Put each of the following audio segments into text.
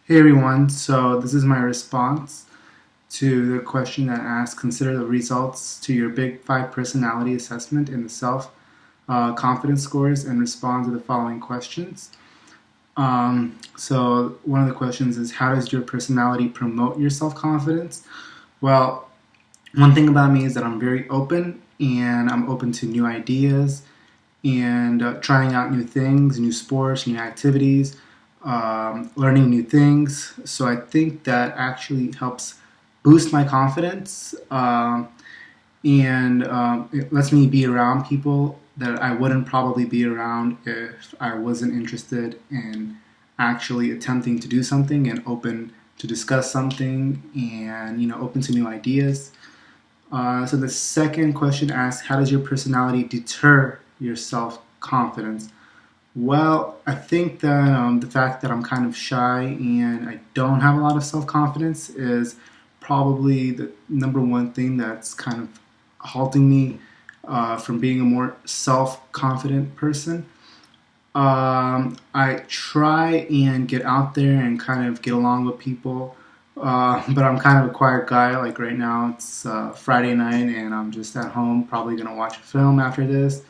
Hey everyone, so this is my response to the question that asks consider the results to your Big Five personality assessment in the self confidence scores and respond to the following questions. So, one of the questions is how does your personality promote your self confidence? Well, one thing about me is that I'm very open and I'm open to new ideas and trying out new things, new sports, new activities, learning new things. So I think that actually helps boost my confidence and it lets me be around people that I wouldn't probably be around if I wasn't interested in actually attempting to do something and open to discuss something and open to new ideas. So the second question asks, how does your personality deter your self confidence? Well, I think that the fact that I'm kind of shy and I don't have a lot of self confidence is probably the number one thing that's kind of halting me from being a more self confident person. I try and get out there and kind of get along with people, but I'm kind of a quiet guy. Like right now, it's Friday night and I'm just at home, probably gonna watch a film after this.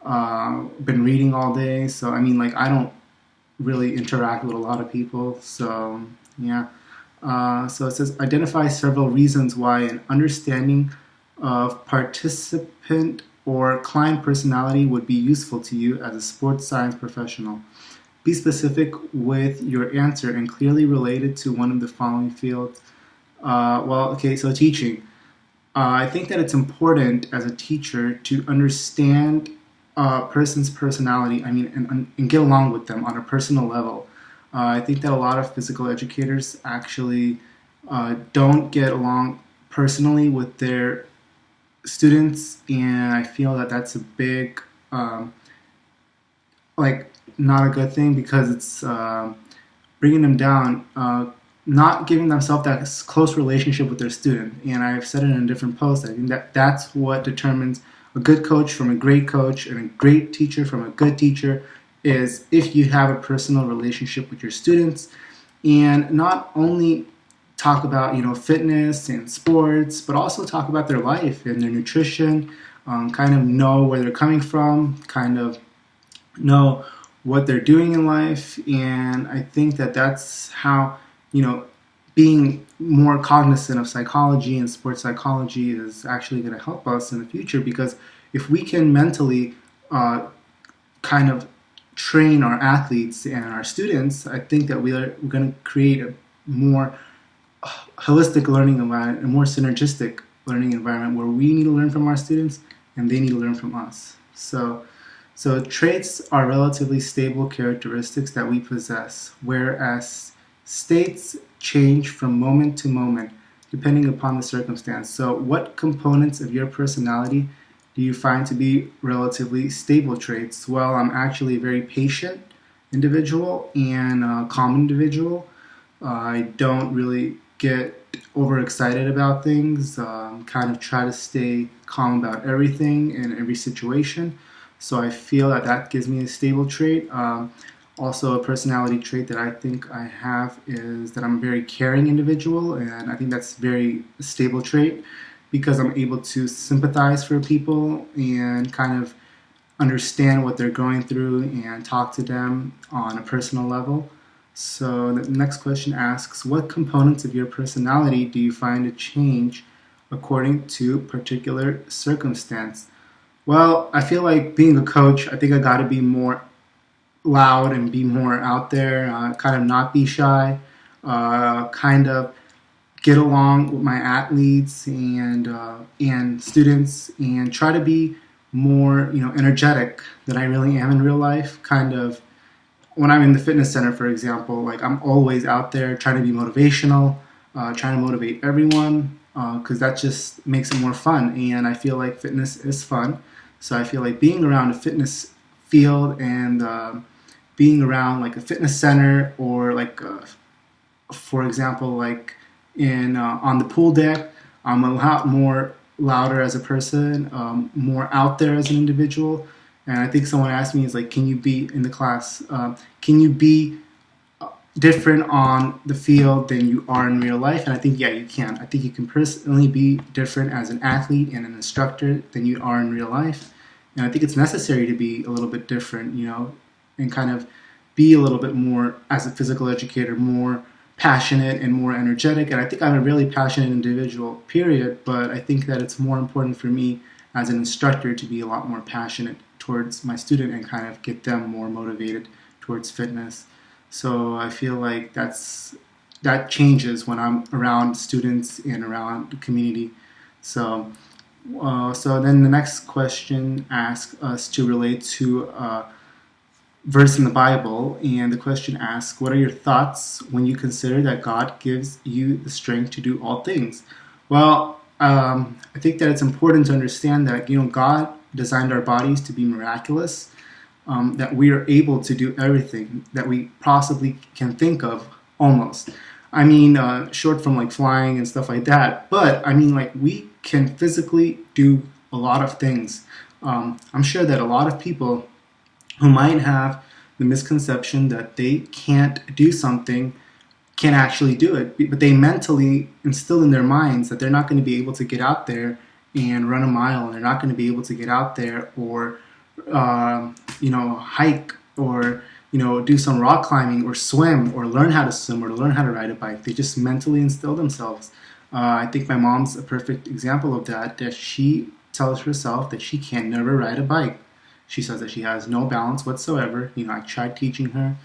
Been reading all day, so I mean, like I don't really interact with a lot of people. So yeah. So it says identify several reasons why an understanding of participant or client personality would be useful to you as a sports science professional. Be specific with your answer and clearly relate it to one of the following fields. Okay, so teaching. I think that it's important as a teacher to understand a person's personality. I mean, and get along with them on a personal level. I think that a lot of physical educators actually don't get along personally with their students, and I feel that that's a big, not a good thing because it's bringing them down, not giving themselves that close relationship with their student. And I've said it in a different post. I think that that's what determines a good coach from a great coach and a great teacher from a good teacher is if you have a personal relationship with your students and not only talk about fitness and sports, but also talk about their life and their nutrition. Kind of know where they're coming from, kind of know what they're doing in life, and I think that that's how being more cognizant of psychology and sports psychology is actually going to help us in the future because if we can mentally kind of train our athletes and our students, I think that we're going to create a more holistic learning environment, a more synergistic learning environment where we need to learn from our students and they need to learn from us. So traits are relatively stable characteristics that we possess, whereas states change from moment to moment depending upon the circumstance. So what components of your personality do you find to be relatively stable traits? Well, I'm actually a very patient individual and a calm individual. I don't really get overexcited about things, kind of try to stay calm about everything in every situation. So I feel that that gives me a stable trait. Also, a personality trait that I think I have is that I'm a very caring individual, and I think that's a very stable trait because I'm able to sympathize for people and kind of understand what they're going through and talk to them on a personal level. So the next question asks, what components of your personality do you find to change according to particular circumstance? Well, I feel like being a coach, I think I got to be more loud and be more out there, kind of not be shy, kind of get along with my athletes and students, and try to be more energetic than I really am in real life. Kind of when I'm in the fitness center, for example, like I'm always out there trying to be motivational, trying to motivate everyone because that just makes it more fun. And I feel like fitness is fun. So I feel like being around a fitness field and being around like a fitness center or like, for example, like in on the pool deck, I'm a lot more louder as a person, more out there as an individual. And I think someone asked me, is like, can you be in the class? Can you be different on the field than you are in real life. And I think, yeah, you can. I think you can personally be different as an athlete and an instructor than you are in real life. And I think it's necessary to be a little bit different, and kind of be a little bit more, as a physical educator, more passionate and more energetic. And I think I'm a really passionate individual, period. But I think that it's more important for me as an instructor to be a lot more passionate towards my student and kind of get them more motivated towards fitness. So I feel like that changes when I'm around students and around the community. So, so then the next question asks us to relate to a verse in the Bible, and the question asks, "What are your thoughts when you consider that God gives you the strength to do all things?" Well, I think that it's important to understand that God designed our bodies to be miraculous, that we are able to do everything that we possibly can think of, almost. I mean, short from like flying and stuff like that. But I mean, like, we can physically do a lot of things. I'm sure that a lot of people who might have the misconception that they can't do something can actually do it, but they mentally instill in their minds that they're not going to be able to get out there and run a mile, and they're not going to be able to get out there or hike, or do some rock climbing, or swim, or learn how to swim, or learn how to ride a bike. They just mentally instill themselves. I think my mom's a perfect example of that. That she tells herself that she can never ride a bike. She says that she has no balance whatsoever. I tried teaching her.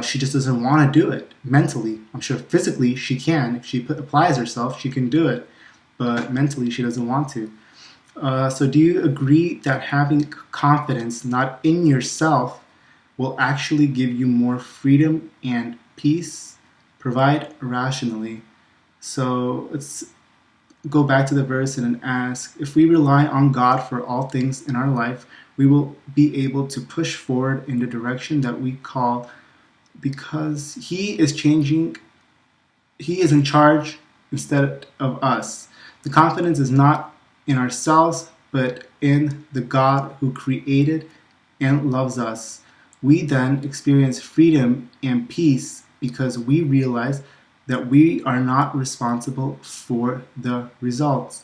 She just doesn't want to do it mentally. I'm sure physically she can. If she applies herself, she can do it. But mentally, she doesn't want to. So do you agree that having confidence not in yourself will actually give you more freedom and peace? Provide rationally. So let's go back to the verse and ask, if we rely on God for all things in our life, we will be able to push forward in the direction that we call, because He is changing, He is in charge instead of us. The confidence is not in ourselves, but in the God who created and loves us. We then experience freedom and peace because we realize that we are not responsible for the results,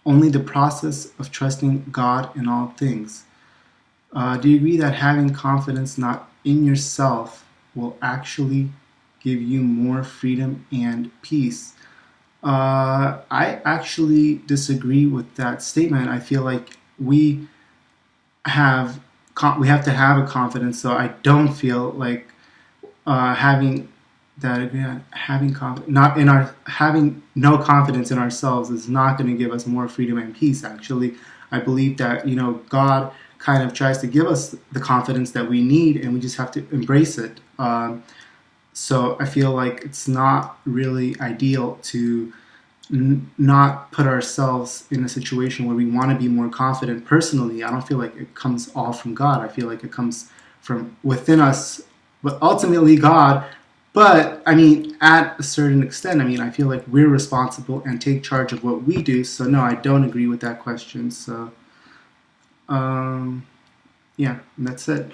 only the process of trusting God in all things. Do you agree that having confidence not in yourself will actually give you more freedom and peace? I actually disagree with that statement. I feel like we have to have a confidence. So I don't feel like having having no confidence in ourselves is not going to give us more freedom and peace. Actually, I believe that God kind of tries to give us the confidence that we need, and we just have to embrace it. So I feel like it's not really ideal to not put ourselves in a situation where we want to be more confident. Personally, I don't feel like it comes all from God. I feel like it comes from within us, but ultimately God. But I mean, at a certain extent, I mean, I feel like we're responsible and take charge of what we do. So no, I don't agree with that question. So yeah, that's it.